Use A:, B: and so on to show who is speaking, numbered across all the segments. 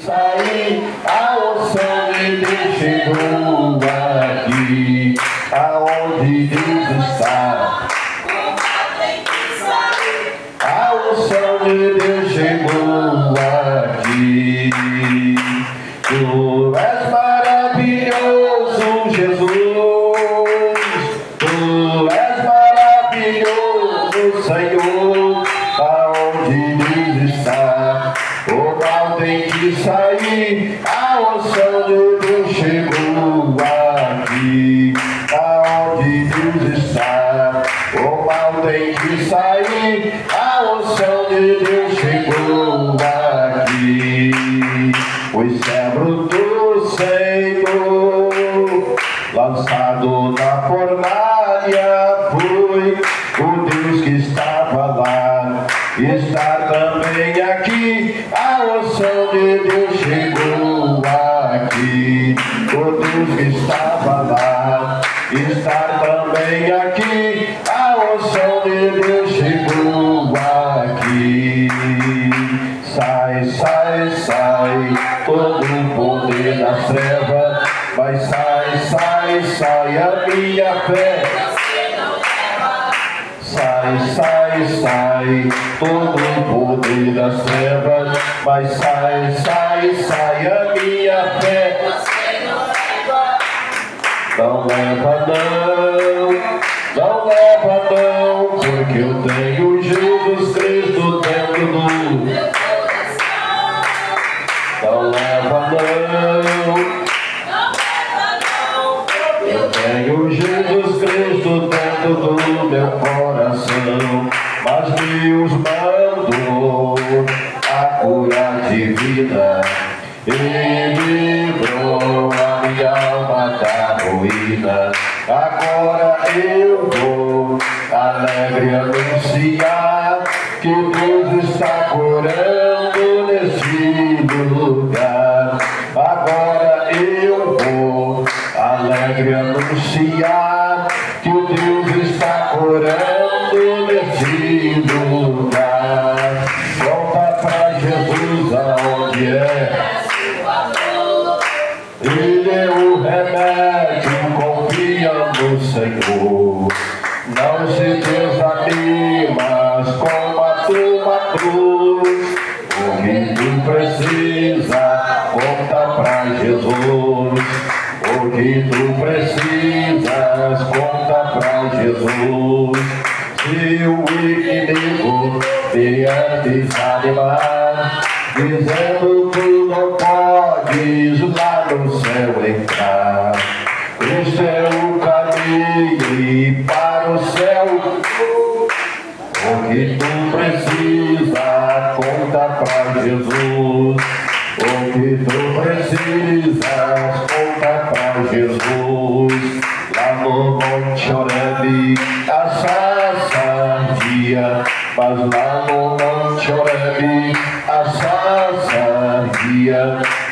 A: Sair, a unção de Deus chegou aqui, aonde Deus está. A unção de Deus chegou aqui. Tu és maravilhoso, Jesus. Tu és maravilhoso, Senhor. Aonde Deus está, o mal tem que sair. A unção de Deus chegou aqui. Aonde Deus está, o mal tem que sair. A unção de Deus chegou aqui. O servo do Senhor, lançado na fornalha, foi o Deus que estava lá, está também aqui. A unção de Deus chegou aqui. O Deus que estava lá, está também aqui. A unção de Deus chegou aqui. Sai, sai, sai todo o poder das trevas, mas sai, sai, sai a minha fé. Sai, sai, sai todo o poder das trevas, mas sai, sai, sai a minha fé. Não leva não, não leva não, porque eu tenho Jesus Cristo dentro do meu coração. Não leva não, eu tenho Jesus Cristo dentro do meu coração, mas Deus mandou a cura divina e livrou a minha alma da ruína. Agora eu vou alegre anunciar que Deus está curando neste lugar. Agora eu vou alegre anunciar que Deus está curando neste lugar. Volta pra Jesus aonde é. Ele é o remédio, confia no Senhor. Não se desanimas com a tua cruz. O que tu precisa, conta pra Jesus. O que tu precisas, conta pra Jesus. Se o inimigo vier desanimar, dizendo que não podes lá no céu entrar, este é o caminho e para o céu. O que tu precisa, conta pra Jesus. O que tu precisas, conta pra Jesus. Lá no Monte Horebe a sarça ardia, mas lá no Monte Horebe a sarça ardia.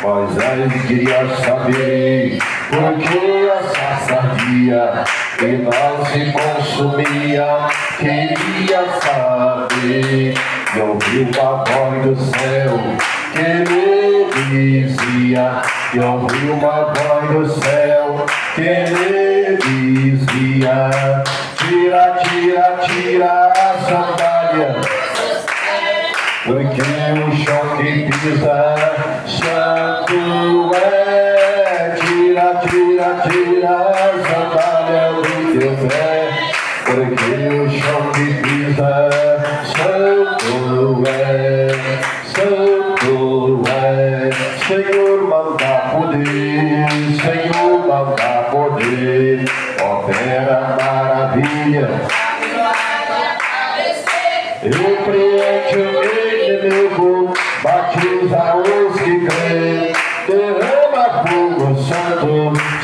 A: Moisés queria saber por que a sarça ardia e não se consumia. Queria saber e ouviu a voz do céu que ele dizia. E ouviu uma voz do céu que ele dizia: tira, tira, tira a sandália, porque o chão que pisa santo é. Tira, tira, tira a sandália do teu pé, porque o chão que pisa santo é. Santo é. Senhor, manda poder, Senhor, manda poder, opera maravilha. Repreende o inimigo, batiza os que creem, derrama fogo santo,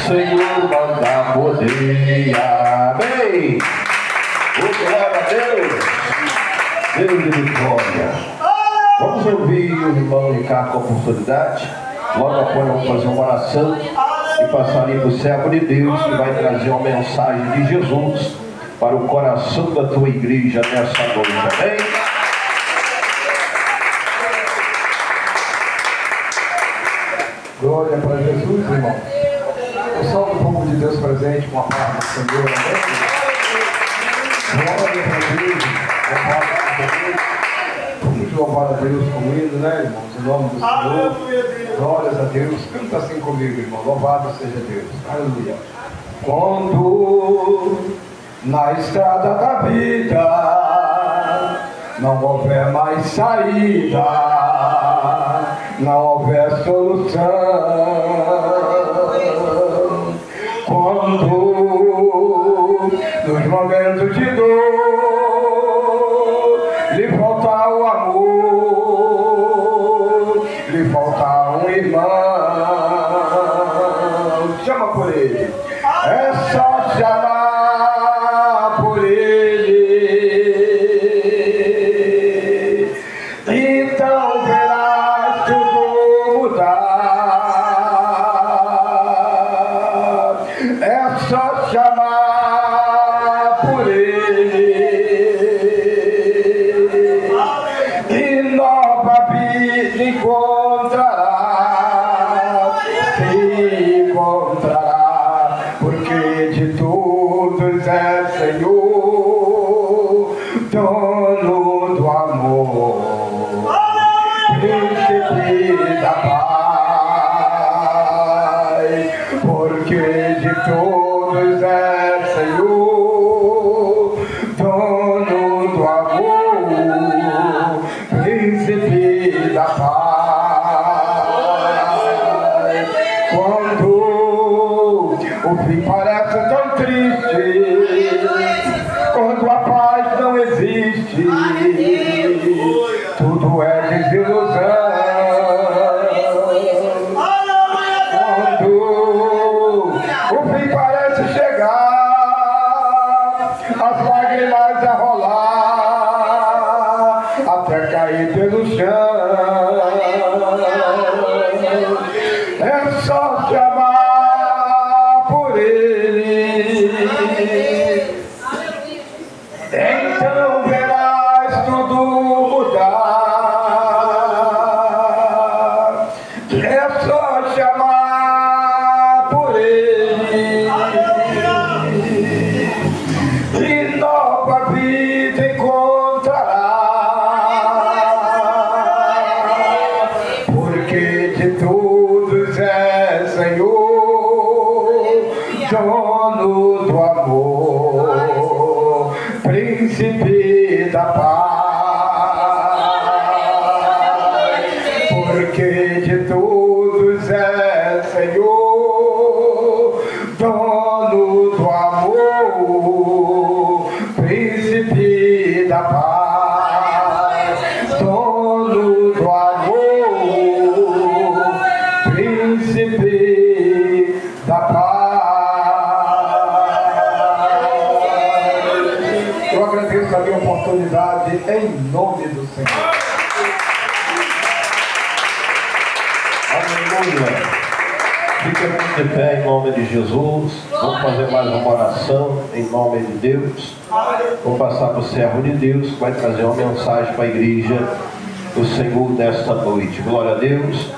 A: Senhor, manda poder. Amém. Glória a Deus. Deus de vitória. Vamos ouvir o irmão Ricardo com a oportunidade. Logo após vamos fazer uma oração e passar ali para o servo de Deus, que vai trazer uma mensagem de Jesus para o coração da tua igreja nessa noite. Amém?
B: Glória para Jesus, irmão. Eu salvo o povo de Deus presente com a palavra do Senhor. Amém? Glória para Deus. Vamos louvar a Deus com hino, né, irmãos? Em nome do Senhor. Glórias a Deus. Canta assim comigo, irmão. Louvado seja Deus. Aleluia. Quando na estrada da vida não houver mais saída, não houver solução, quando nos momentos de dor lhe faltar o amor, lhe faltar um irmão, chama por ele, é só chamar por ele, então verás tudo mudar, é só chamar por ele, e nova vida encontrará, se encontrará, porque de todos é Senhor, dono do amor, príncipe da paz, porque de todos é Senhor, dono do amor, príncipe da paz. Quando o fim parece tão triste, quando a paz não existe, tudo é desilusão. Quando o fim parece chegar, as lágrimas a rolar, até cair pelo chão, é só chamar por ele, então verás tudo mudar, é só chamar por ele, e nova vida encontrará, porque de todos é Senhor, dono do amor, príncipe da paz, porque de todos é Senhor, dono do amor, príncipe da paz, dono do amor, príncipe da paz. Eu agradeço a minha oportunidade em nome do Senhor.
A: Aleluia. Fica de pé em nome de Jesus. Vamos fazer mais uma oração em nome de Deus. Vou passar para o servo de Deus, que vai trazer uma mensagem para a igreja do Senhor nesta noite. Glória a Deus.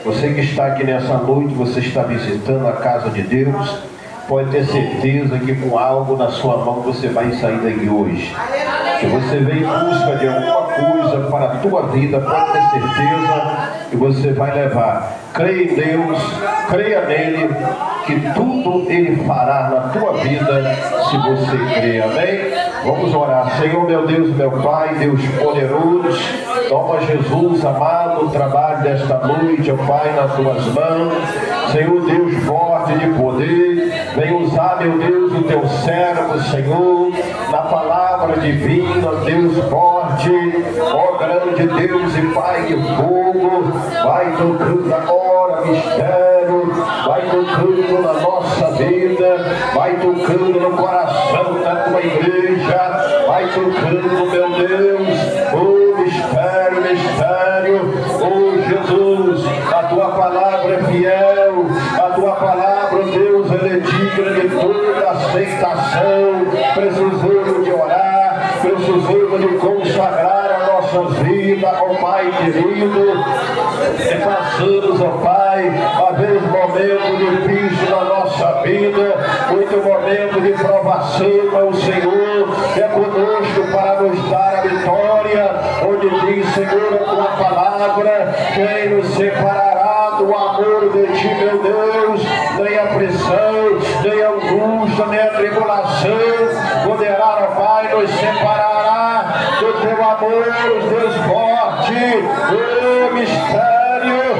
A: Você que está aqui nessa noite, você está visitando a casa de Deus, pode ter certeza que com algo na sua mão você vai sair daqui hoje. Se você vem em busca de alguma coisa para a tua vida, pode ter certeza que você vai levar. Creia em Deus, creia nele, que tudo ele fará na tua vida, se você crer. Amém? Vamos orar. Senhor, meu Deus, meu Pai, Deus poderoso, toma, Jesus amado, o trabalho desta noite, ó Pai, nas tuas mãos. Senhor, Deus forte de poder, vem usar, meu Deus, o teu servo, Senhor, na palavra divina, Deus forte, ó grande Deus e Pai de fogo, vai tocando agora mistério, vai tocando na nossa vida, vai tocando no coração da tua igreja, vai tocando, meu Deus, o mistério, oh Jesus, a tua palavra é fiel, a tua palavra, Deus, ela é digna de toda aceitação. Precisamos de orar, precisamos de consagrar a nossas vidas. vida, ó Pai querido, e passamos, ó Pai, a ver os momentos difíceis da nossa vida, muito momento de provação, ó Senhor, é conosco para nos dar a vitória, onde diz, Senhor, a tua palavra, quem nos separará do amor de ti, meu Deus, nem a pressão, nem a angústia, nem a tribulação, poderá, ó Pai, nos separará do teu amor, Deus forte, mistério,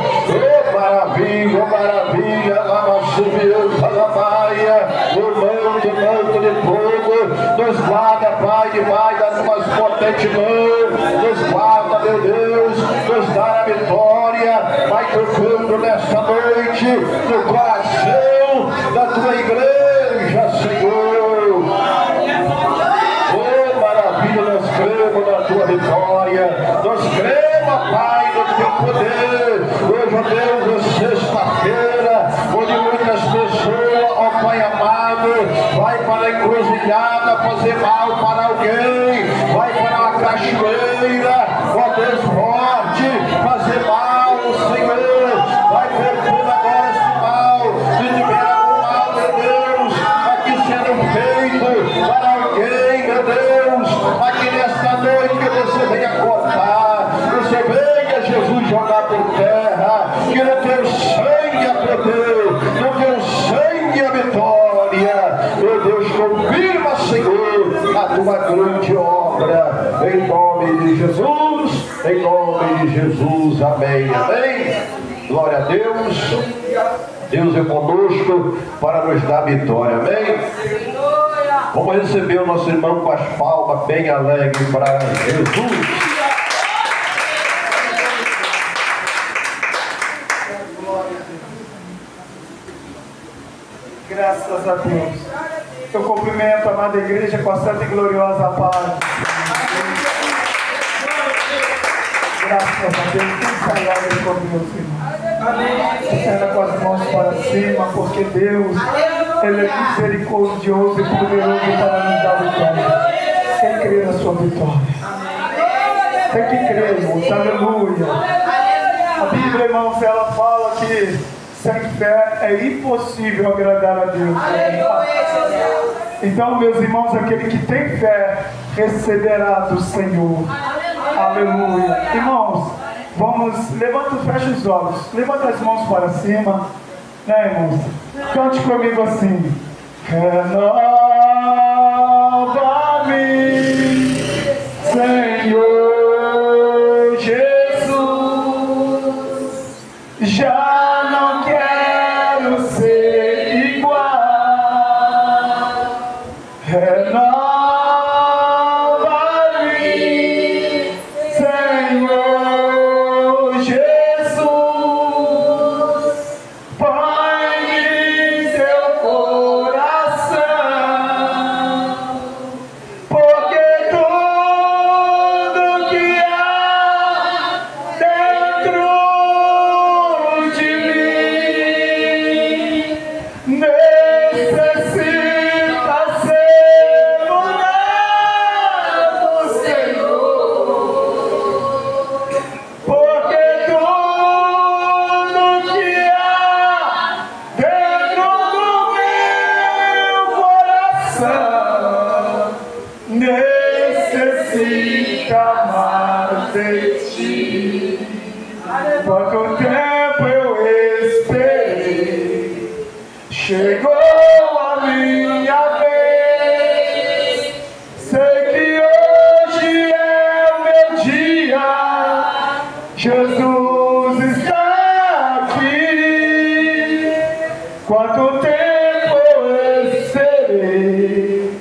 A: maravilha, lama subiu, alabaia, o manto de fogo, nos guarda, Pai, debaixo das tuas potentes mãos, nos guarda, meu Deus, nos dá a vitória, vai tocando nesta noite, no coração da tua igreja, Senhor. Oh, maravilha, nós cremos na tua vitória, nós cremos, Pai, no teu poder. Hoje, ó Deus, é sexta-feira, onde muitas pessoas, ó Pai amado, vai para a encruzilhada fazer mal para alguém, vai para a cachoeira, ó Deus forte, fazer mal, Senhor, vai perdendo agora esse mal, se tiver algum mal, meu Deus, aqui sendo feito para alguém, meu Deus, aqui nesta noite que você venha cortar, você venha, Jesus, jogar por terra, que no teu sangue a poder, no teu sangue a vitória, meu Deus, confirma, Senhor, a tua grande obra, em nome de Jesus, amém, amém. Glória a Deus, Deus é conosco para nos dar vitória, amém. Vamos receber o nosso irmão com as palmas bem alegres para Jesus.
C: Graças a Deus. Eu cumprimento a amada igreja com a santa e gloriosa paz. Graças a Deus. Quem alegre com Deus, irmão. Estenda com as mãos para cima, porque Deus, Ele é misericordioso e poderoso para nos dar vitória. Quem crê na sua vitória? Tem que crer, irmãos. Aleluia. A Bíblia, irmãos, ela fala que sem fé é impossível agradar a Deus. Então, meus irmãos, aquele que tem fé receberá do Senhor. Aleluia. Irmãos, vamos, fecha os olhos, levanta as mãos para cima, né, irmãos? Cante comigo assim: renova-me, Senhor Jesus, já não quero ser igual. Renova-me, Senhor Jesus, põe-me em teu coração, porque tudo que há dentro de mim necessita ser mudado, Senhor, porque tudo que há dentro do meu coração necessita mais de ti. Quanto tempo eu esperei, chegou a minha vez. Sei que hoje é o meu dia, Jesus está aqui. Quanto tempo eu esperei,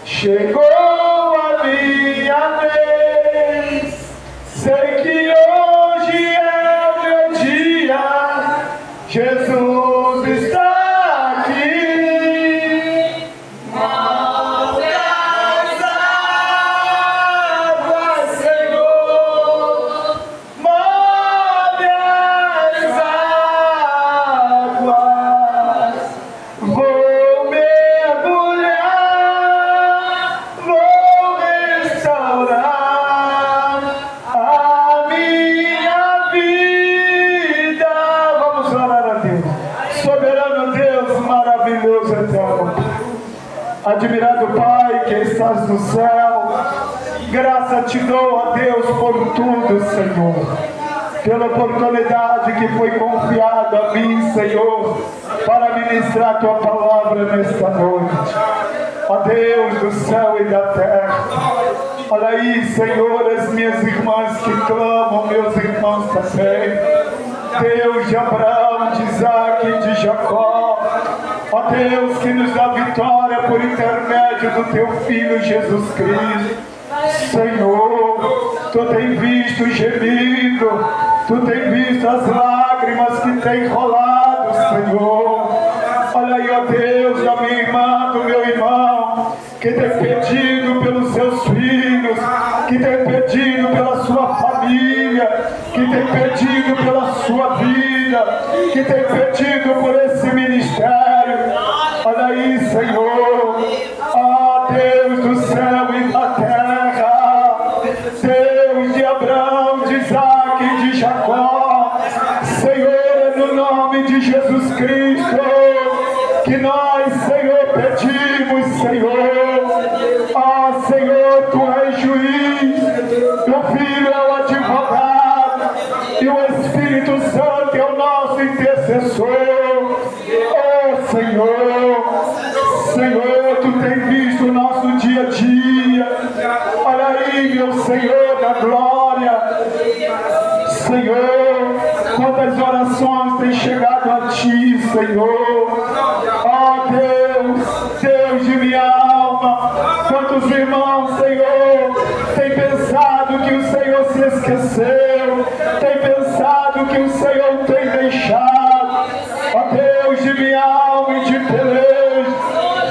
C: chegou a minha vez. Sei que hoje é o meu dia, Jesus está aqui. Move as águas, Senhor, move as águas. Vou mergulhar, vou restaurar a orar a Deus. Soberano Deus, maravilhoso, eterno, admirado Pai que estás no céu, graça te dou a Deus por tudo, Senhor, pela oportunidade que foi confiada a mim, Senhor, para ministrar a Tua palavra nesta noite. Ó Deus do céu e da terra, olha aí, Senhor, as minhas irmãs que clamam, meus irmãos também, Deus de Abraão, de Isaac e de Jacó, ó Deus que nos dá vitória por intermédio do Teu Filho Jesus Cristo. Senhor, Tu tem visto o gemido, Tu tem visto as lágrimas que tem rolado, Senhor. Olha aí, ó Deus, da minha irmã, do meu irmão, que tem pedido pelos seus filhos, que tem pedido pela sua família, que tem pedido pela sua vida, que tem pedido por esse ministério. Olha aí, Senhor, ó Deus do céu e da terra, Deus de Abraão, de Isaac e de Jacó, Senhor, no nome de Jesus Cristo, que nós, Senhor, pedimos, Senhor, ó Senhor, Tu és juiz, Teu Filho é o advogado, e o Espírito Santo é o nosso intercessor. Ó Senhor, Senhor, Tu tem visto o nosso dia a dia. Olha aí, meu Senhor da glória, Senhor, quantas orações têm chegado a Ti, Senhor. Ó Deus, Deus de minha alma, quantos irmãos, Senhor, têm pensado que o Senhor se esqueceu, têm pensado que o Senhor tem deixado. Ó Deus de minha alma e de peleja,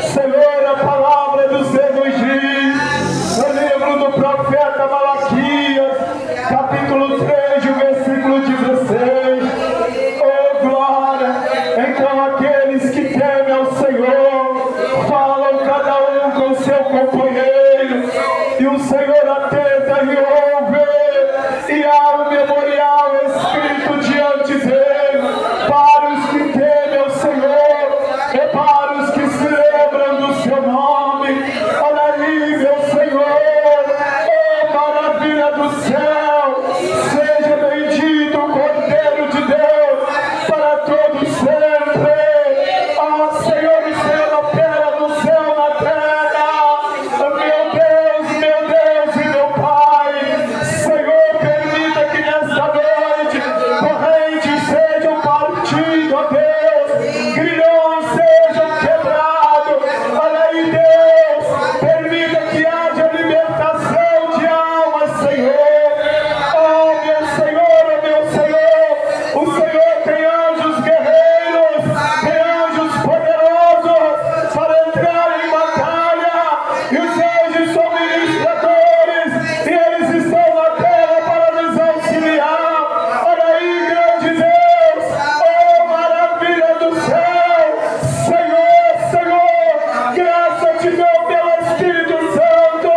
C: Senhor, a palavra do Senhor nos diz, no livro do profeta Malaquias, capítulo 3, versículo 16, oh glória, então aqueles que temem ao Senhor, falam cada um com seu companheiro, e o Senhor atenta e ouve, e há um memorial escrito diante dele, para os que temem ao Senhor, e para os que se lembram do seu nome. Olha aí, meu Senhor, oh maravilha do céu, seja bendito o Cordeiro de Deus, para todos sempre. Ó Senhor, o Senhor opera no céu, na terra. Meu Deus e meu Pai, Senhor, permita que nesta noite correntes sejam partidas, ó Deus, grilhões sejam quebrados. Olha aí, Deus, permita que haja libertação de almas, Senhor. Oh, meu Senhor, o Senhor tem anjos guerreiros, tem anjos poderosos para entrar em batalha, e os anjos são ministradores, e eles estão na terra para nos auxiliar. Olha aí, grande Deus, oh maravilha do céu, Senhor, graça te dou pelo Espírito Santo,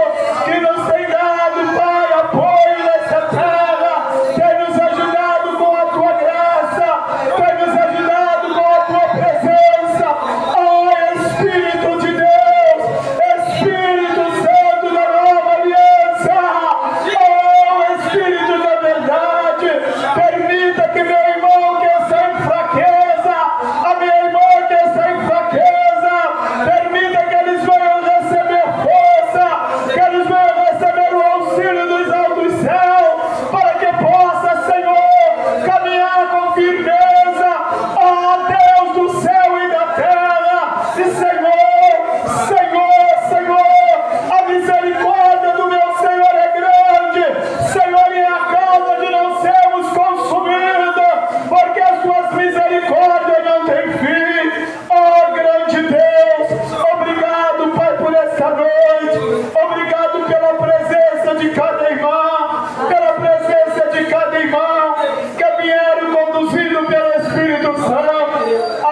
C: que nos tem dado, Pai, apoio nessa terra, tem nos ajudado com a Tua graça, tem nos ajudado com a Tua presença. Oh Espírito de Deus, Espírito Santo da nova aliança, oh Espírito da verdade, permita que meu irmão que está em fraqueza, a minha irmã que está em fraqueza, permita que eles venham receber força, que eles venham receber o auxílio dos altos céus, para que possa, Senhor, caminhar com firmeza, ó Deus do céu e da terra. E Senhor, a misericórdia do meu Senhor é grande, Senhor, e é a causa de não sermos consumidos, porque as Tuas misericórdias não têm fim. Ó grande Deus, obrigado, Pai, por esta noite, obrigado pela presença de cada irmão, pela presença de cada irmão que vieram conduzido pelo Espírito Santo.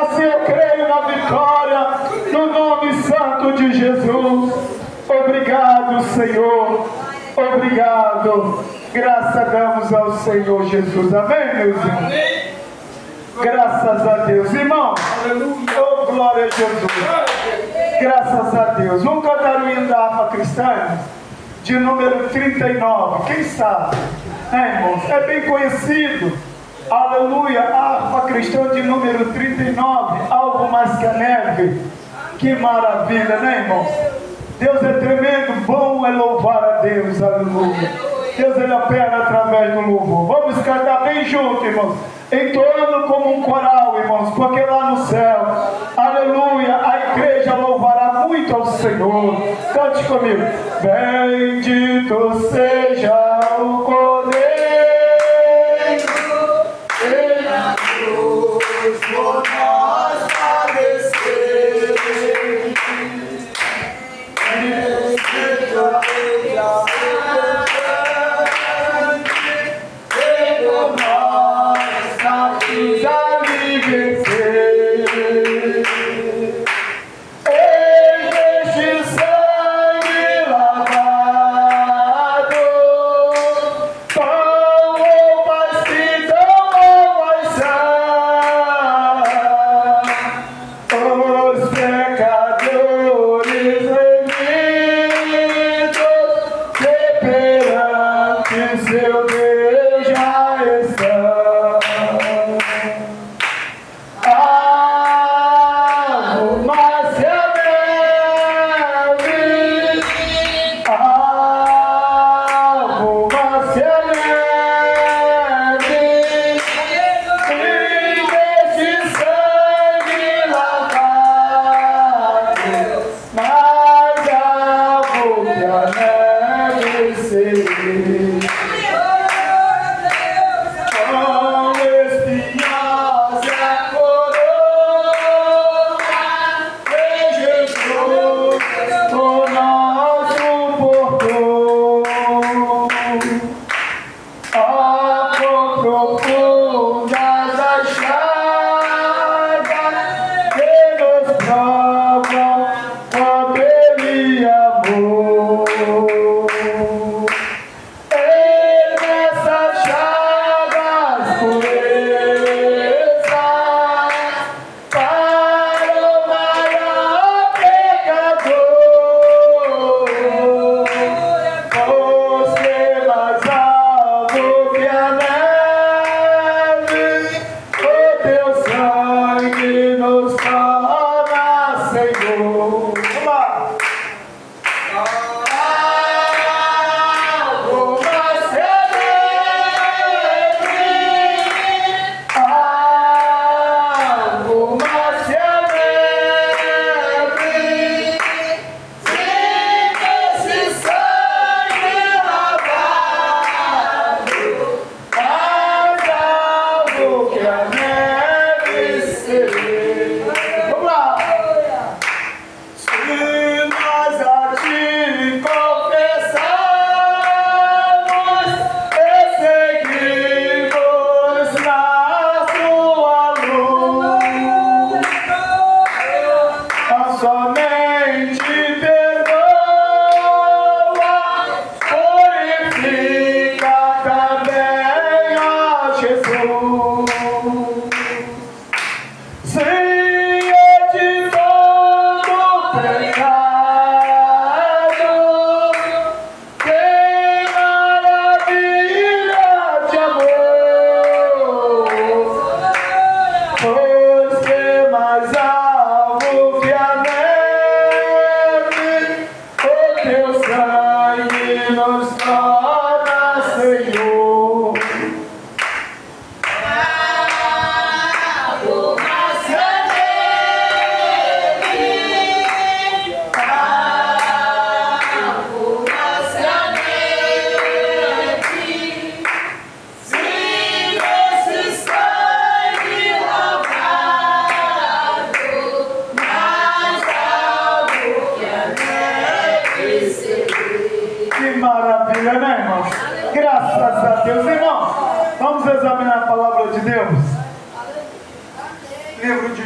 C: Assim eu creio na vitória, no nome santo de Jesus. Obrigado, Senhor, obrigado. Graça damos ao Senhor Jesus. Amém, meus irmãos? Graças a Deus. Irmão, oh, glória a Jesus. Graças a Deus. Vamos cantar o hino da harpa cristã, de número 39. Quem sabe? Irmãos? É bem conhecido. Aleluia. A harpa cristã de número 39. Algo mais que a neve. Que maravilha, né, irmãos? Deus é tremendo. Bom é louvar a Deus. Aleluia. Deus ele opera através do louvor. Vamos cantar bem junto, irmãos. Entoando como um coral, irmãos, porque lá no céu, aleluia, a igreja louvará muito ao Senhor. Cante comigo. Bendito seja o Cordeiro e na cruz por nós padecer. Bendito seja o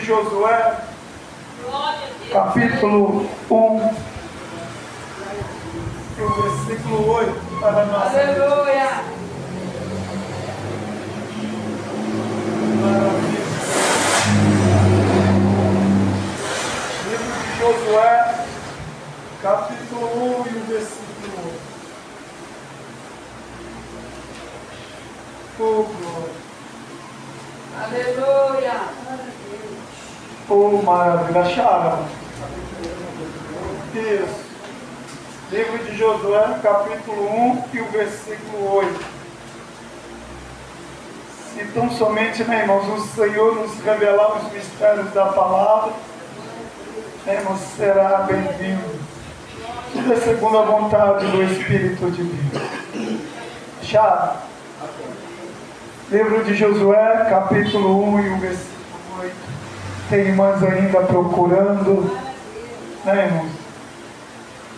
C: Josué, capítulo 1, versículo 8, para nós. Aleluia! Oh, maravilha. Acharam? Isso. Livro de Josué, capítulo 1 e o versículo 8. Se tão somente, né, irmãos, o Senhor nos revelar os mistérios da palavra, né, irmãos, será bem-vindo. Tudo é segundo a vontade do Espírito de Deus. Acharam? Livro de Josué, capítulo 1 e o versículo 8. Tem irmãs ainda procurando, né, irmãos?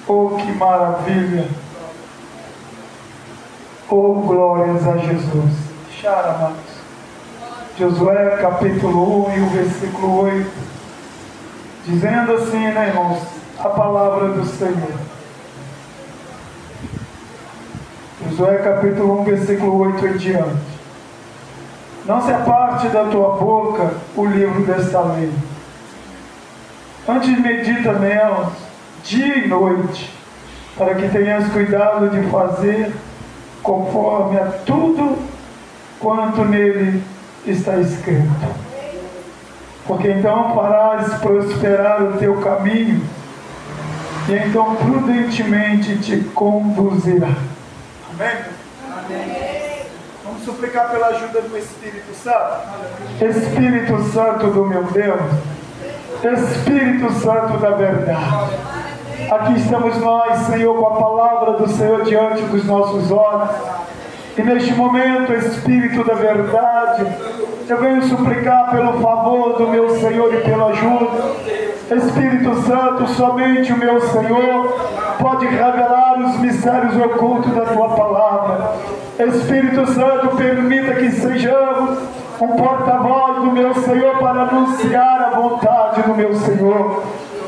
C: Oh, que maravilha! Oh, glórias a Jesus! Acharam, amados? Josué, capítulo 1 e o versículo 8. Dizendo assim, né, irmãos? A palavra do Senhor. Josué, capítulo 1, versículo 8 em diante. Não se aparte da tua boca o livro desta lei. Antes medita nelas, dia e noite, para que tenhas cuidado de fazer conforme a tudo quanto nele está escrito. Porque então farás prosperar o teu caminho, e então prudentemente te conduzirá. Amém? Amém. Vamos suplicar pela ajuda do Espírito Santo. Espírito Santo do meu Deus, Espírito Santo da verdade, aqui estamos nós, Senhor, com a palavra do Senhor diante dos nossos olhos. E neste momento, Espírito da verdade, eu venho suplicar pelo favor do meu Senhor e pela ajuda. Espírito Santo, somente o meu Senhor pode revelar os mistérios ocultos da tua palavra. Espírito Santo, permita que sejamos um porta-voz do meu Senhor para anunciar a vontade do meu Senhor.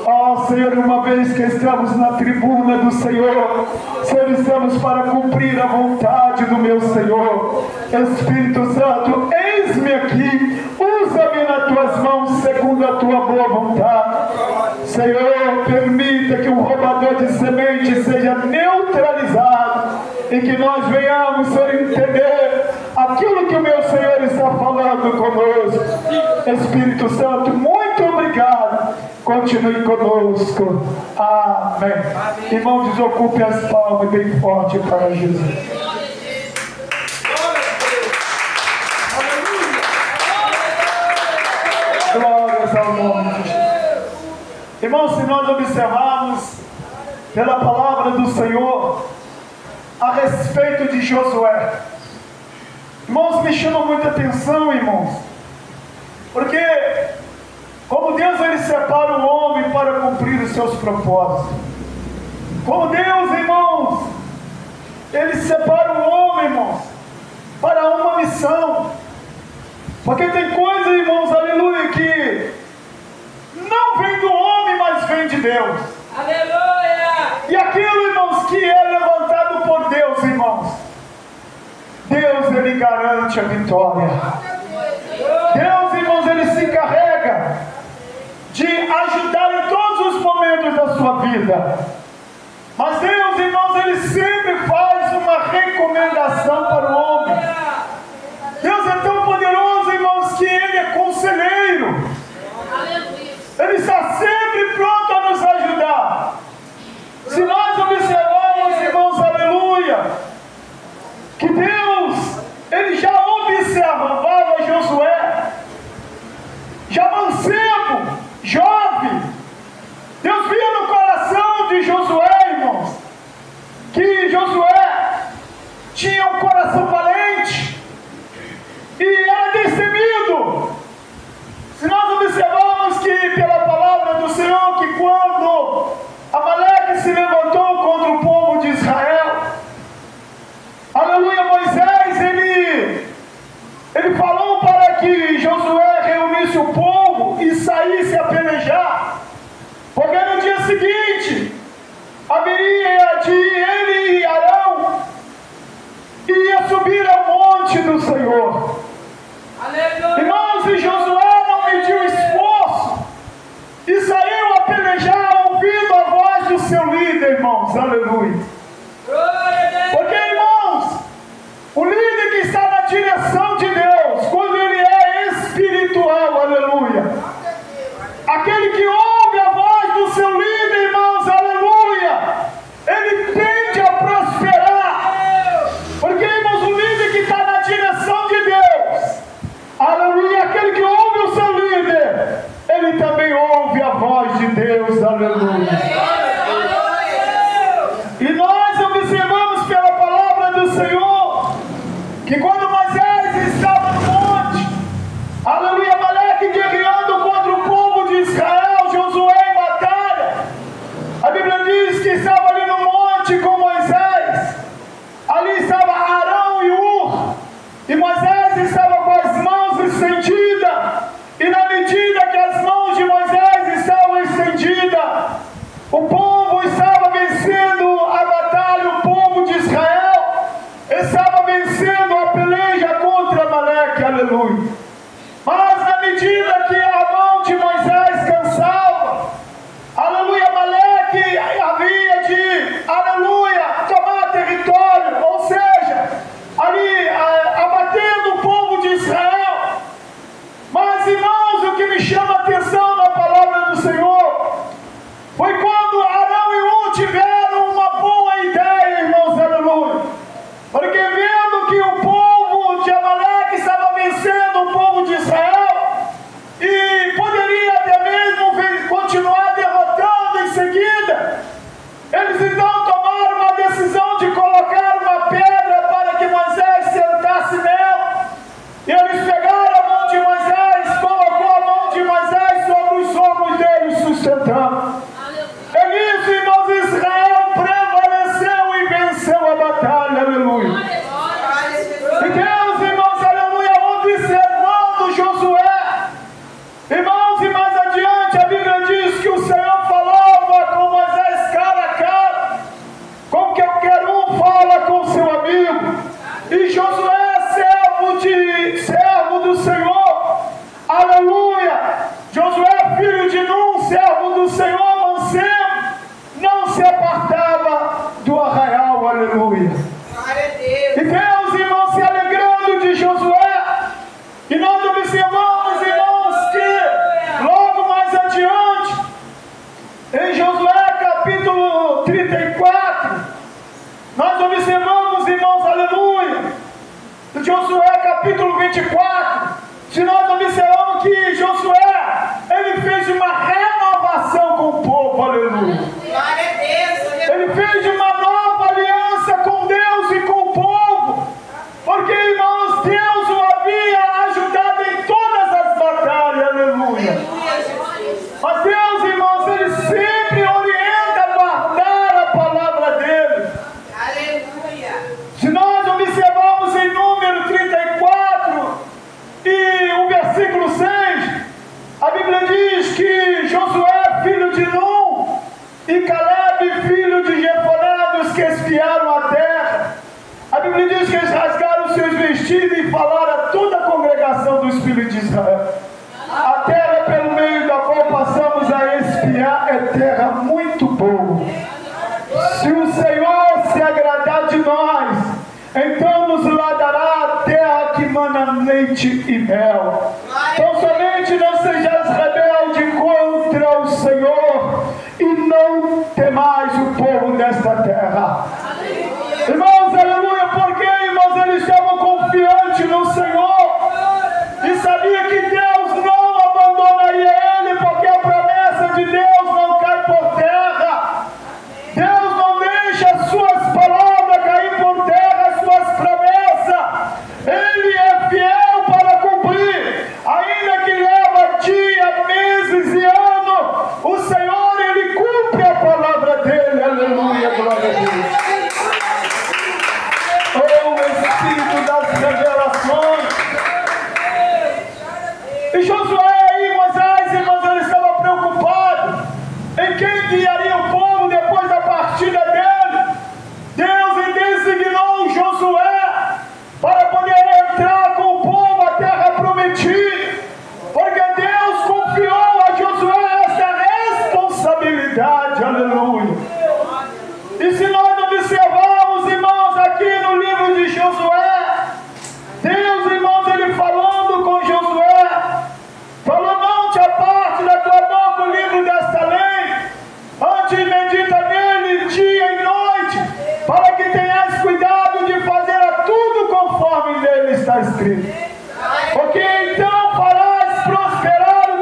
C: Ó Senhor, uma vez que estamos na tribuna do Senhor, Senhor, estamos para cumprir a vontade do meu Senhor. Espírito Santo, eis-me aqui, usa-me nas tuas mãos segundo a tua boa vontade. Senhor, permita que o roubador de semente seja neutralizado e que nós venhamos, Senhor, entender aquilo que o meu Senhor está falando conosco. Espírito Santo, muito obrigado. Continue conosco. Amém. Amém. Irmão, desocupe as palmas bem forte para Jesus. Glórias ao nome de Jesus. Irmãos, se nós observarmos pela palavra do Senhor a respeito de Josué, irmãos, me chama muita atenção, irmãos, porque como Deus, ele separa o homem para cumprir os seus propósitos. Como Deus, irmãos, ele separa o homem, irmãos, para uma missão. Porque tem coisa, irmãos, aleluia, que não vem do homem, mas vem de Deus. Aleluia! E aquilo, irmãos, que é levantado por Deus, irmãos, Deus, ele garante a vitória. Deus, irmãos, ele se encarrega de ajudar em todos os momentos da sua vida. Mas Deus, irmãos, ele sempre faz uma recomendação para o homem. Deus é tão poderoso, irmãos, que ele é conselheiro. Ele está sempre pronto a nos ajudar. Se nós observarmos, irmãos, aleluia, que Deus, ele já observava Josué, já mancebo, jovem. Deus via no coração de Josué, irmãos, que Josué tinha um coração valente e era destemido. Se nós observarmos que pela palavra do Senhor, que quando Amaleque se levantou contra o povo de Israel, aleluia, Moisés, ele falou para que Josué reunisse o povo e saísse a pelejar, porque no dia seguinte haveria de ele e Arão ia subir ao monte do Senhor. Aleluia. Irmãos, e Josué não mediu esforço e saiu a pelejar ouvindo a voz do seu líder, irmãos, aleluia. Porque, irmãos, o líder que está na direção de Deus, quando ele é espiritual, aleluia, aquele que ouve a voz do seu líder, irmãos, aleluia, ele tende a prosperar. Porque, irmãos, o líder que está na direção de Deus, aleluia, aquele que ouve o seu líder, ele também ouve a voz de Deus, aleluia. E nós observamos pela palavra do Senhor que quando Moisés estava no monte, aleluia, Amaleque guerreando contra o povo de Israel, Josué em batalha, a Bíblia diz que estava ali no monte com Moisés, ali estava Arão e Ur, e Moisés estava com as mãos estendidas, e na medida que as mãos de Moisés estavam estendidas, o povo estava vencendo a batalha, o povo de Israel estava vencendo a peleja contra Amaleque, aleluia. Mas na medida que a mão de Moisés cansava, aleluia, Amaleque havia de, aleluia, tomar território, ou seja, ali abatendo o povo de Israel. Mas, irmãos, o que me chama a atenção na palavra do Senhor foi quando Arão e Ur tiveram uma boa ideia, irmãos, aleluia. Porque vendo que o povo de Amaleque estava vencendo o povo de Israel e poderia até mesmo continuar derrotando em seguida, eles então tomaram uma decisão de colocar uma pedra para que Moisés sentasse nela. E eles pegaram a mão de Moisés, colocou a mão de Moisés sobre os ombros dele, sustentando. É nisso, irmãos, Israel prevaleceu e venceu a batalha, aleluia. E Deus, irmãos, aleluia, observando Josué, irmãos, e mais adiante a Bíblia diz que o Senhor falava com Moisés cara a cara, como qualquer um fala com seu amigo. E Josué, servo do Senhor, aleluia, Josué, filho de Nun, servo do Senhor, mancebo, não se apartava do arraial, aleluia. E Deus, irmãos, se alegrando de Josué, e nós observamos, irmãos, que logo mais adiante, em Josué capítulo 34, nós observamos, irmãos, aleluia, Josué capítulo 24, se nós observamos que Josué, ele fez uma renovação com o povo, aleluia. Ele fez uma nova aliança com Deus e com o povo, porque, irmãos, Deus o havia ajudado em todas as batalhas, aleluia. Mas Deus, irmãos, ele sempre orienta a guardar a palavra dele. Aleluia. Se nós observarmos em Número 34 e o versículo 6, a Bíblia diz que Josué, filho de Nun, e Caleb, filho de Jefoné, dos que espiaram a terra, a Bíblia diz que eles rasgaram os seus vestidos e falaram a toda a congregação dos filhos de Israel: a terra pelo meio da qual passamos a espiar é terra muito boa. Se o Senhor se agradar de nós, então nos ladará a terra que mana leite e mel. Então somente não sejais rebelde contra o Senhor e não temais o povo desta terra. Irmãos, aleluia, porque, irmãos, eles estavam confiantes no Senhor e sabia que Deus não abandonaria ele, porque a promessa de Deus não cai por terra. Deus não deixa as suas palavras cair por terra, as suas promessas. Ele é fiel para cumprir, ainda que leva dia, meses e anos. O Senhor, ele cumpre a palavra dele, aleluia.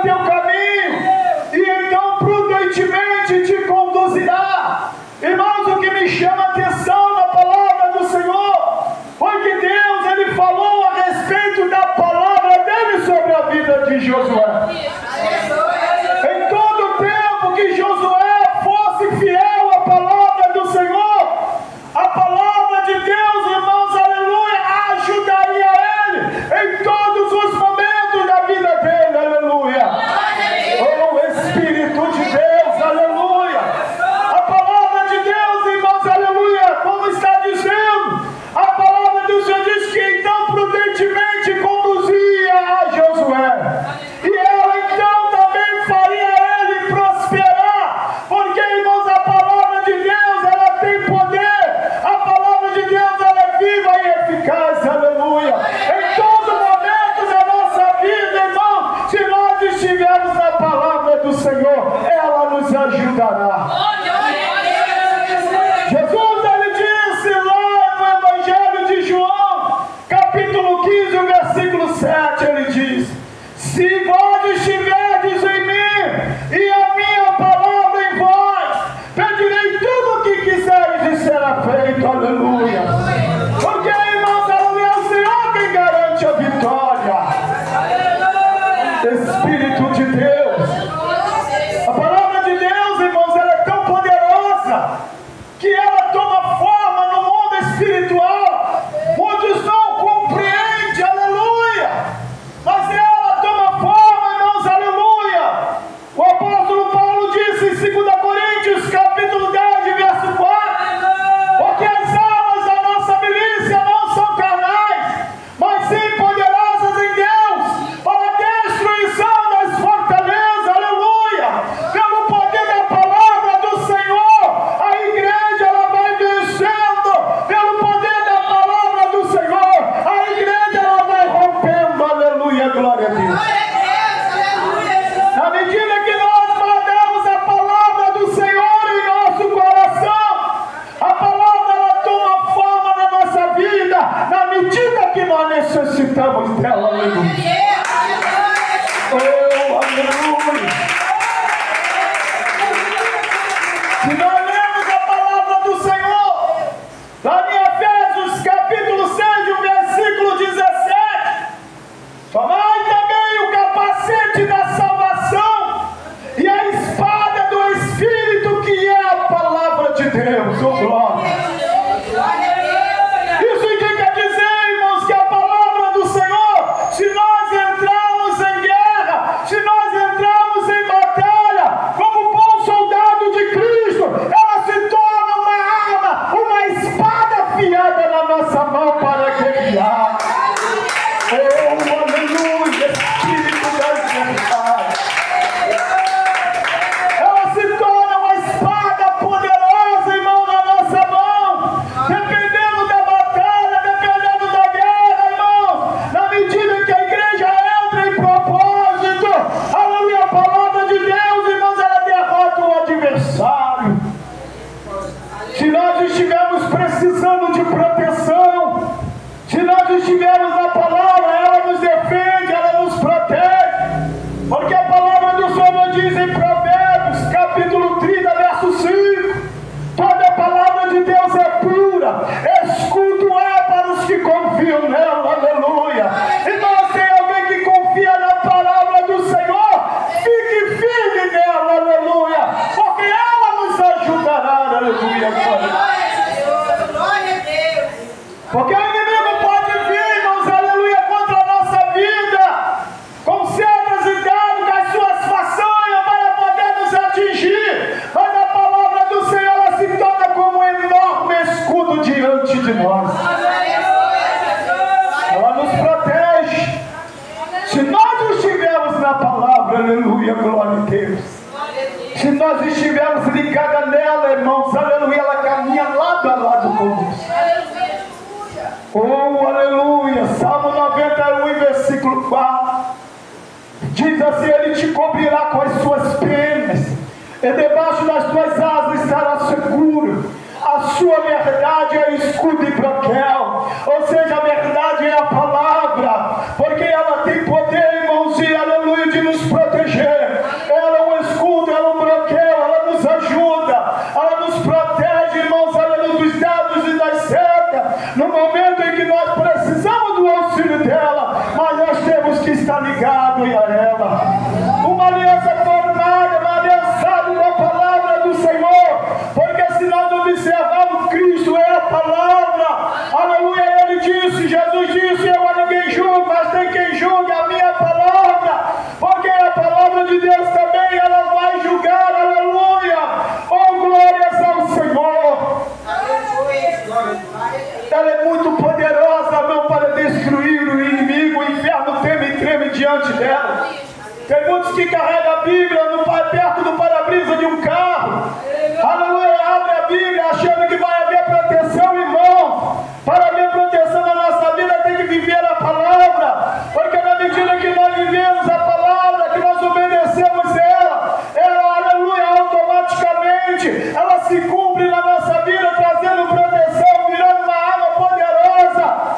C: teu caminho, e então prudentemente te conduzirá. Irmãos, o que me chama a atenção na palavra do Senhor foi que Deus, Ele falou a respeito da palavra dele sobre a vida de Josué. Em todo o tempo que Josué fosse fiel à palavra do Senhor, a palavra de Deus, irmãos, aleluia, ajudaria ele em todos os momentos da vida dele, aleluia. Oh, Espírito de Deus, aleluia. A palavra de Deus, irmãos, aleluia, como está dizendo, a palavra do Senhor diz que então prudentemente conduzia a Josué, e ela então também faria ele prosperar, porque, irmãos, a palavra de Deus, ela tem poder, a palavra de Deus, ela é viva e eficaz, aleluia. Em todo momento da nossa vida, irmão, se nós estivermos na palavra do Senhor, ela nos ajudará. Jesus, ele disse lá no Evangelho de João, capítulo 15, o versículo 7, ele diz: se vós estiverdes em mim e a minha palavra em vós, pedirei tudo o que quiseres e será feito, aleluia. Porque, irmãos, aleluia, é o Senhor quem garante a vitória. Espírito de Deus, a palavra de Deus, irmãos, ela é tão poderosa que ela toma forma no mundo espiritual. Muitos não compreendem, aleluia, mas ela toma forma, irmãos, aleluia. O apóstolo Paulo disse em 2 Coríntios, capítulo 10, verso 4, porque as armas da nossa milícia não são carnais, mas sim poderosas em Deus, para a destruição das fortalezas, aleluia. Pelo poder da palavra do Senhor, a igreja ela vai vencendo. Pelo poder da palavra do Senhor, a igreja ela vai rompendo, aleluia, glória a Deus. Na medida que nós guardamos a palavra do Senhor em nosso coração, a palavra ela toma forma na nossa vida, na medida que nós necessitamos dela, aleluia. Oh, aleluia. Se nós lemos a palavra do Senhor, lá em Efésios capítulo 6, o versículo 17, tomai também o capacete da salvação e a espada do Espírito, que é a palavra de Deus, oh glória. Isso indica dizer, irmãos, que a palavra do Senhor, se nós entrarmos em guerra, se nós entrarmos em batalha, como bom soldado de Cristo, ela se torna uma arma, uma espada afiada na nossa mão para guerrear. Oh, aleluia, Espírito da verdade. Ela se torna uma espada poderosa, irmão, na nossa mão. Dependendo da batalha, dependendo da guerra, irmão, na medida que a igreja entra em propósito, aleluia, a palavra de Deus, irmãos, ela derrota o adversário. Se nós estivermos precisando de proteção, se nós estivermos na palavra, ela nos defende, ela nos protege. Porque a palavra do Senhor diz em Provérbios, capítulo 30, verso 5, toda a palavra de Deus é pura, escudo é para os que confiam nela, aleluia. Então, se tem alguém que confia na palavra do Senhor, fique firme nela, aleluia, porque ela nos ajudará, aleluia. Porque o inimigo pode vir, irmãos, aleluia, contra a nossa vida, com setas e dados das suas façanhas para poder nos atingir, mas a palavra do Senhor ela se torna como um enorme escudo diante de nós. Ela nos protege. Se nós estivermos na palavra, aleluia, glória a Deus. Se nós estivermos ligados nela, irmãos, aleluia, ela caminha lado a lado conosco. Oh, aleluia. Salmo 91, versículo 4. Diz assim: ele te cobrirá com as suas penas, e debaixo das tuas asas estará seguro. A sua verdade é escudo e broquel. Ou seja, a verdade é a palavra, porque ela tem poder, irmãos, e aleluia, de nos proteger. no momento em que nós precisamos do auxílio dela, mas nós temos que estar ligados a ela. Uma aliança formada, uma aliança com a palavra do Senhor, porque se nós observarmos, Cristo é a palavra, aleluia. Ele disse, Jesus disse, eu a ninguém julgo, mas tem quem julgue a minha palavra, porque a palavra de Deus também, ela vai julgar, aleluia. Oh, glórias ao Senhor. Ela é muito poderosa, não, para destruir o inimigo. O inferno teme e treme diante dela. Tem muitos que carregam a Bíblia perto do para-brisa de um carro, aleluia, abre a Bíblia achando que vai haver proteção, irmão. Para haver proteção na nossa vida tem que viver a palavra, porque na medida que nós vivemos a palavra, que nós obedecemos ela, aleluia, automaticamente ela se cumpre na nossa vida, trazendo proteção, virando uma arma poderosa.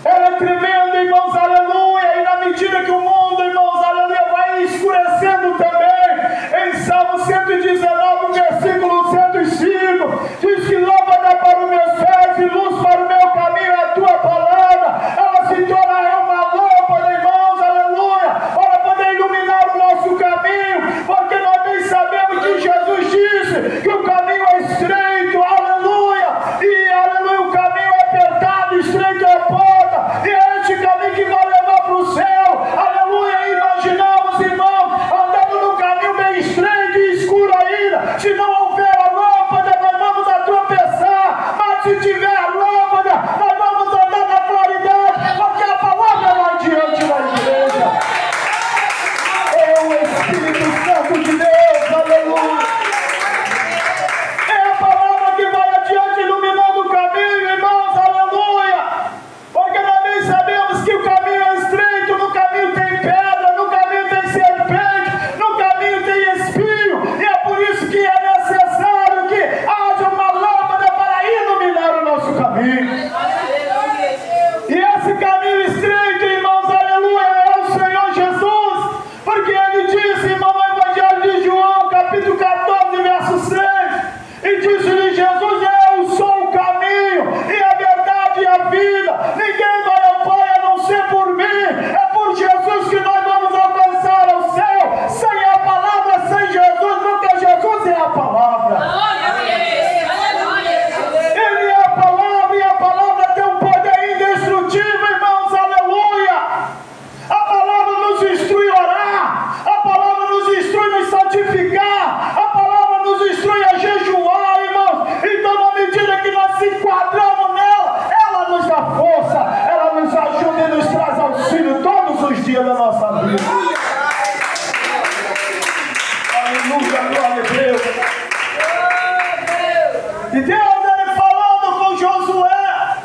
C: Ela é tremenda, irmãos, aleluia. E na medida que o mundo, irmãos, aleluia, vai escurecendo também, em Salmo 119, versículo 105, diz que lâmpada para os meus pés e luz para o meu caminho é a tua palavra. Ela se torna uma lâmpada, irmãos, aleluia, para poder iluminar o nosso caminho, porque nós bem sabemos que Jesus disse que o caminho é estreito, aleluia, e aleluia, o caminho é apertado, estreito é a porta, e é este caminho que vai levar para o céu, aleluia. Imaginamos, irmão, andando num caminho bem estreito e escuro ainda, se não houver a lâmpada, nós vamos tropeçar, mas se tiver a lâmpada, nós vamos andar na claridade, porque a palavra vai diante da igreja. É o Espírito Santo de Deus, aleluia. É a palavra que vai adiante iluminando o caminho, irmãos, aleluia. Porque nós bem sabemos que o caminho é estreito, no caminho tem pedra, no caminho tem serpente, no caminho tem espinho, e é por isso que é necessário que haja uma lâmpada para iluminar o nosso caminho. E esse caminho estreito, irmãos, aleluia, é o Senhor Jesus, porque ele disse, irmão, no Evangelho de João, capítulo 14, verso 6, e disse-lhe Jesus, eu sou o caminho e a verdade e a vida, ninguém vai ao Pai a não ser por mim. É por Jesus que nós vamos alcançar ao céu. Sem a palavra, sem Jesus, porque Jesus é a palavra. Ele é a palavra, e a palavra tem um poder indestrutível, irmãos, aleluia. A palavra nos instrui a orar, a palavra nos instrui a nos santificar, a palavra nos instrui a jejuar, irmãos. Então, na medida que nós se enquadramos nela, ela nos dá força, ela nos ajuda e nos traz auxílio todos os dias da nossa vida. Aleluia, glória a Deus. E Deus, ele falando com Josué,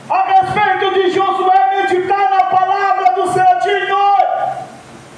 C: a respeito de Josué meditar na palavra do Senhor dia e noite,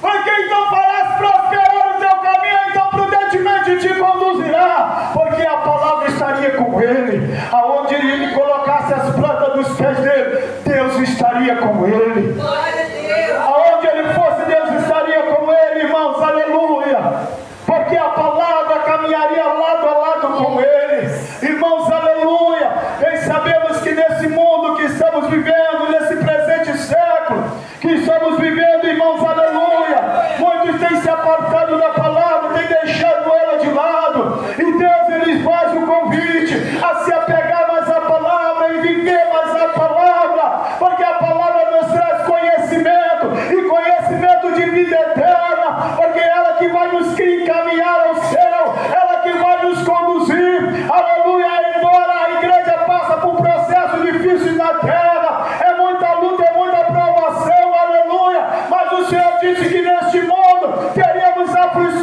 C: porque então farás prosperar o teu caminho, então prudentemente te conduzirá, porque a palavra estaria com ele, aonde ele colocasse as plantas dos pés dele, Deus estaria com ele. Aonde ele fosse, Deus estaria com ele, irmãos, aleluia, porque a palavra caminharia lado a lado com ele, irmãos, aleluia. Bem sabemos que nesse mundo que estamos vivendo, nesse presente século que estamos vivendo, irmãos, aleluia, muitos têm se apartado da palavra, têm deixado ela de lado, e Deus, ele faz o convite a se apegar mais à palavra e viver mais a palavra, porque a palavra nos traz conhecimento, e conhecimento de vida eterna, porque ela que vai nos encaminhar ao céu, ela que vai nos conduzir, aleluia. Embora a igreja passa por processos difíceis na terra, é muita luta, é muita provação, aleluia, mas o Senhor disse que neste mundo teríamos aflições,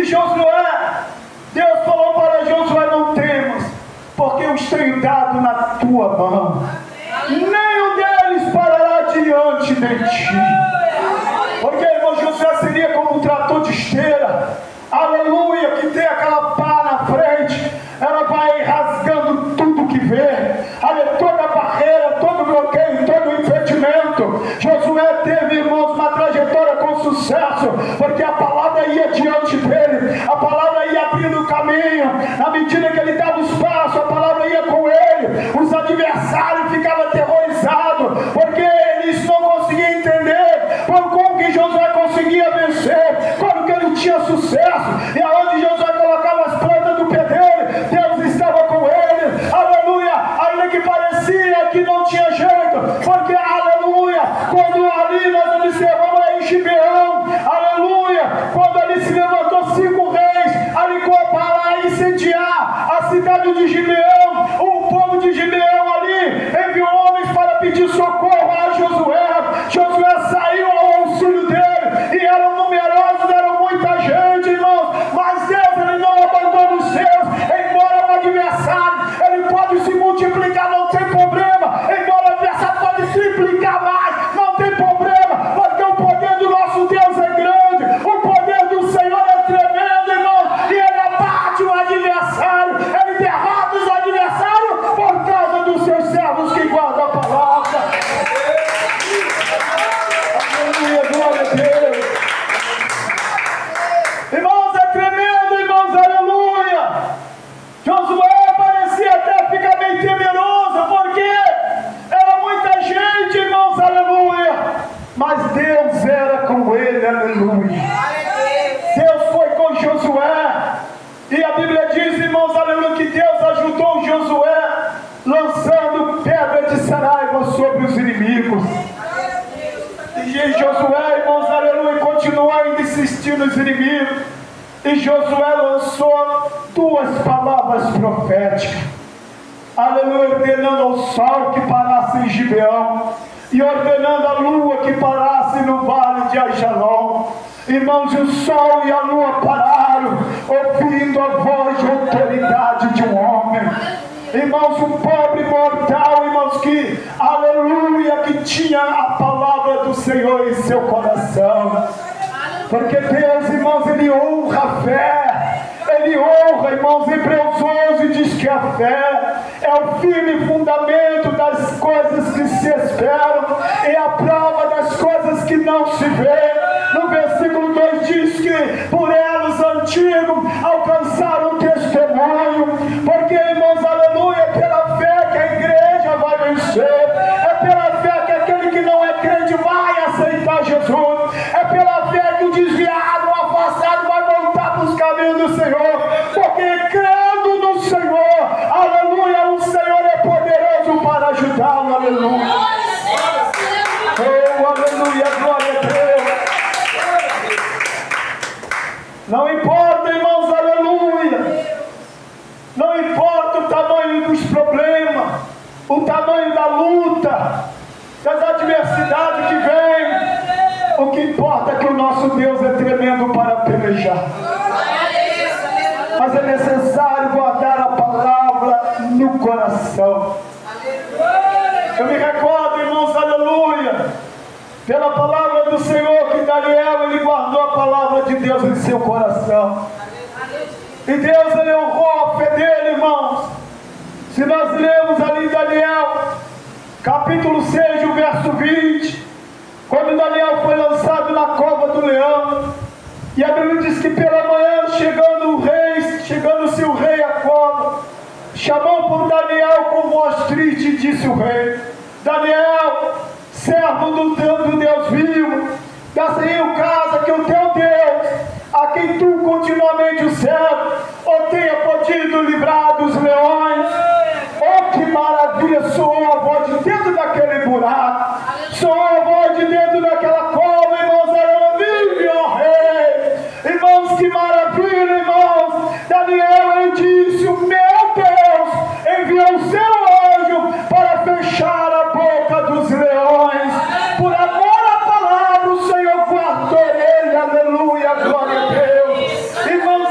C: Josué, Deus falou para Josué: não temas, porque eu os tenho dado na tua mão, nenhum deles parará diante de ti. Porque, irmão, Josué seria como um trator de esteira, aleluia, que tem aquela pá na frente, ela vai rasgando tudo que vê, toda a barreira, todo o bloqueio, todo o impedimento. Josué teve, irmãos, uma trajetória com sucesso, porque a palavra ia diante dele, a palavra ia abrindo o caminho, na medida que ele dava os passos, a palavra ia com ele. Os adversários ficavam aterrorizados, porque eles não conseguiam entender como que Josué conseguia vencer, como que ele tinha sucesso, e aonde Josué colocava as plantas do pé dele, Deus estava com ele, aleluia, ainda que parecia que não tinha jeito, porque, aleluia, quando ali nós observamos em Gibeão, aleluia, quando ali se levantou 5 reis, ali para incendiar a cidade de Gibeão, o povo de Gibeão ali enviou homens para pedir socorro a Josué. Josué saiu ao auxílio dele, e eram numerosos, eram muita gente, irmãos, mas Deus, ele não abandona os seus, embora o adversário, ele pode se multiplicar, não tem problema, embora o adversário pode triplicar mais, não tem problema, porque o poder do nosso Deus é grande, o poder do Senhor é tremendo, irmão, e ele abate o adversário, ele derrota os adversários por causa dos seus servos que guardam a palavra. Aleluia, glória a Deus. Irmãos, é tremendo, irmãos, aleluia. Josué parecia até ficar bem temeroso, porque era muita gente, irmãos, aleluia, mas Deus era com ele, aleluia. Deus foi com Josué, e a Bíblia diz, irmãos, aleluia, que Deus ajudou Josué lançando pedra de saraiva sobre os inimigos. E Josué, irmãos, aleluia, continuou ainda insistindo nos inimigos, e Josué lançou 2 palavras proféticas, aleluia, ordenando ao sol que parasse em Gibeão, e ordenando a lua que parasse no vale de Ajalon. Irmãos, o sol e a lua pararam, ouvindo a voz de autoridade de um homem. Irmãos, um pobre mortal, irmãos, que, aleluia, que tinha a palavra do Senhor em seu coração. Porque Deus, irmãos, ele honra a fé. Ele honra, irmãos. Hebreus 11 diz que a fé é o firme fundamento das coisas que se esperam e a prova das coisas que não se vê. No versículo 2 diz que por ela os antigos alcançaram testemunho. Porque, irmãos, aleluia, é pela fé que a igreja vai vencer. É pela fé que aquele que não é crente vai aceitar Jesus. É pela fé que o desviado, o afastado vai voltar para os caminhos do Senhor. Porque crendo no Senhor, aleluia, o Senhor é poderoso para ajudá-lo, aleluia. Oh, aleluia, glória a Deus. Não importa, irmãos, aleluia. Não importa o tamanho dos problemas, o tamanho da luta, das adversidades que vem. O que importa é que o nosso Deus é tremendo para pelejar. Mas é necessário guardar a palavra no coração. Eu me recordo, irmãos, aleluia, pela palavra do Senhor, que Daniel, ele guardou a palavra de Deus em seu coração. E Deus, ele honrou a fé dele, irmãos. Se nós lemos ali em Daniel, capítulo 6, o verso 20, quando Daniel foi lançado na cova do leão, e a Bíblia diz que pela manhã, chegando-se o rei à cova, chamou por Daniel com voz triste e disse o rei: Daniel, servo do Deus vivo, dá-se o caso que o teu Deus, a quem tu continuamente o serve, ou tenha podido livrar dos leões. Oh, que maravilha! Soou a voz de dentro daquele buraco, soou a voz de dentro daquela cova, irmãos, ela vive, ó rei. Irmãos, que maravilha, irmãos. Daniel, ele disse: o meu Deus enviou o seu anjo para fechar a boca dos leões. Por amor à palavra, o Senhor guardou ele, aleluia, glória a Deus. Irmãos,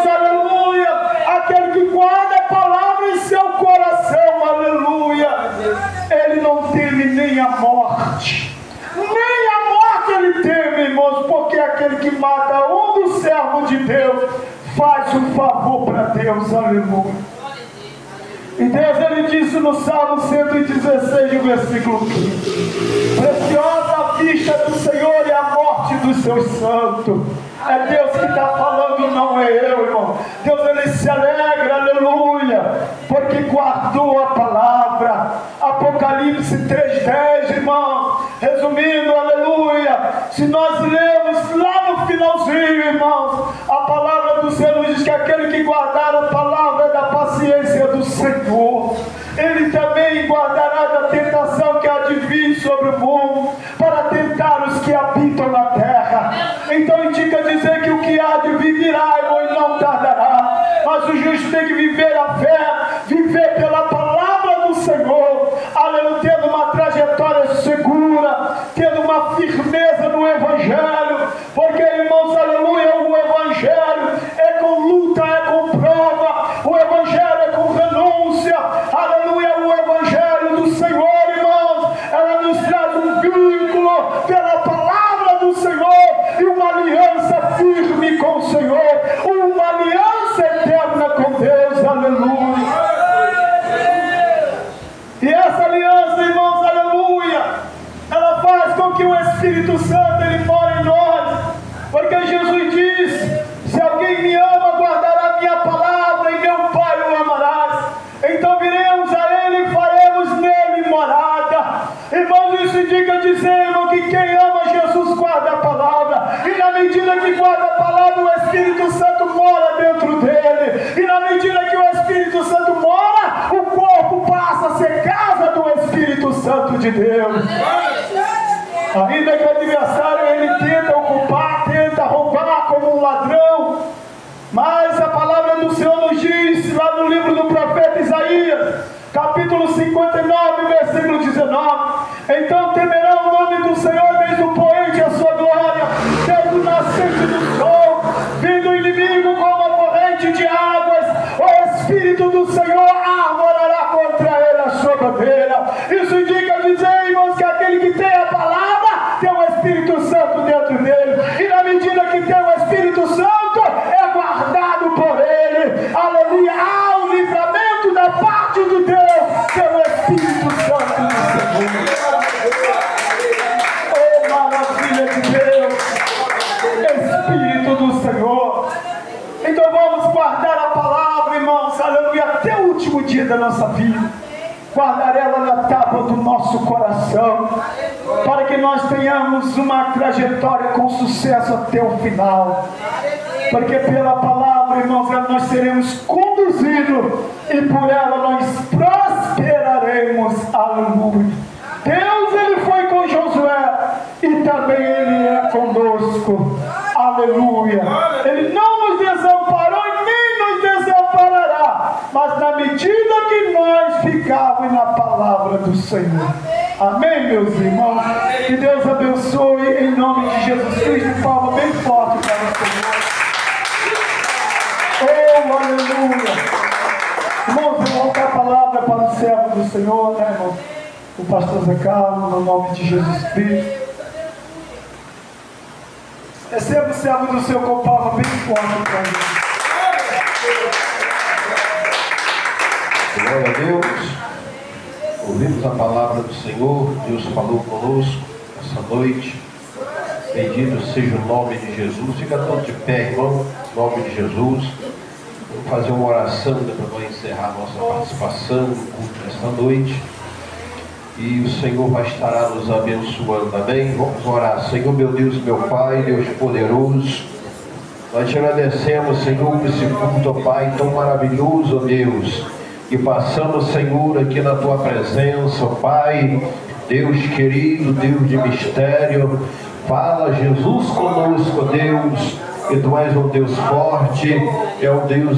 C: teme nem a morte. Nem a morte ele teme, irmãos, porque aquele que mata um dos servos de Deus faz um favor para Deus, aleluia. E Deus, ele disse no Salmo 116, no versículo 15: preciosa a vista do Senhor e a morte dos seus santos. É Deus que está falando, não é eu, irmão. Deus, ele se alegra, aleluia, porque guardou a palavra. Apocalipse 3:10, irmão, resumindo, aleluia, se nós lemos lá no finalzinho, irmãos, a palavra do Senhor diz que aquele que guardar a palavra da paciência do Senhor, ele também guardará da tentação que há de vir sobre o mundo, para tentar os que habitam na terra. Então indica dizer que o que há de vir virá, irmão, e não tardará. Mas o justo tem que viver a fé, viver pela palavra do Senhor, aleluia, tendo uma trajetória segura, tendo uma firmeza no Evangelho, porque, irmãos, aleluia, o Evangelho é com luta, é com prova, o Evangelho é com renúncia, aleluia, o Evangelho do Senhor, irmãos, ela nos traz um vínculo pela palavra do Senhor e uma aliança firme com o Senhor, uma aliança eterna com Deus, aleluia. E essa aliança, irmãos, aleluia, ela faz com que o Espírito Santo ele more em nós, porque Jesus disse: se alguém me ama, guardará minha palavra, e meu Pai o amarás. Então viremos a ele e faremos nele morada. Irmãos, isso indica dizer, irmão, que quem ama Jesus guarda a palavra, e na medida que guarda a palavra, o Espírito Santo mora dentro dele, e na medida que o Espírito Santo mora, o corpo passa a ser casa do Espírito Santo de Deus. Ainda que o adversário ele tenta ocupar, tenta roubar como um ladrão, mas a palavra do Senhor nos diz lá no livro do profeta Isaías, capítulo 59, versículo 19: então temerão o nome do Senhor desde o poente a sua glória, desde o nascente do sol, vindo o inimigo como a corrente de águas, o Espírito do Senhor arvorará contra ele a sua bandeira. Isso indica dizer, irmãos, que aquele que tem a palavra tem o Espírito Santo dentro dele, e na medida que tem o Espírito Santo é guardado por ele, aleluia, há um livramento da parte de Deus pelo Espírito Santo do Senhor. Oh, maravilha de Deus, Espírito do Senhor. Então vamos guardar a palavra, irmãos, aleluia, até o último dia da nossa vida. Guardar ela na tábua do nosso coração, para que nós tenhamos uma trajetória com sucesso até o final. Porque pela palavra, irmãos, nós seremos conduzidos e por ela nós prosperaremos. Aleluia. Deus, ele foi com Josué e também ele é conosco. Aleluia. Ele não nos desamparou e nem nos desamparará, mas na medida que nós ficarmos na palavra do Senhor. Amém, meus irmãos? Que Deus abençoe em nome de Jesus Cristo, de forma bem forte para o Senhor. Oh, aleluia. Irmãos, eu vou voltar a palavra para o servo do Senhor, né, irmão? O pastor Zé Carlos, no nome de Jesus Cristo. Receba o servo do Senhor com palma bem forte para ele.
A: Glória a Deus. Ouvimos a palavra do Senhor. Deus falou conosco essa noite. Bendito seja o nome de Jesus. Fica todo de pé, irmão, em nome de Jesus. Vamos fazer uma oração para encerrar a nossa participação no culto desta noite. E o Senhor vai estar nos abençoando, amém? Vamos orar. Senhor, meu Deus, meu Pai, Deus poderoso, nós te agradecemos, Senhor, por esse culto, ó Pai, tão maravilhoso, ó Deus, que passamos, Senhor, aqui na Tua presença, ó Pai, Deus querido, Deus de mistério. Fala, Jesus, conosco, Deus, que Tu és um Deus forte, é um Deus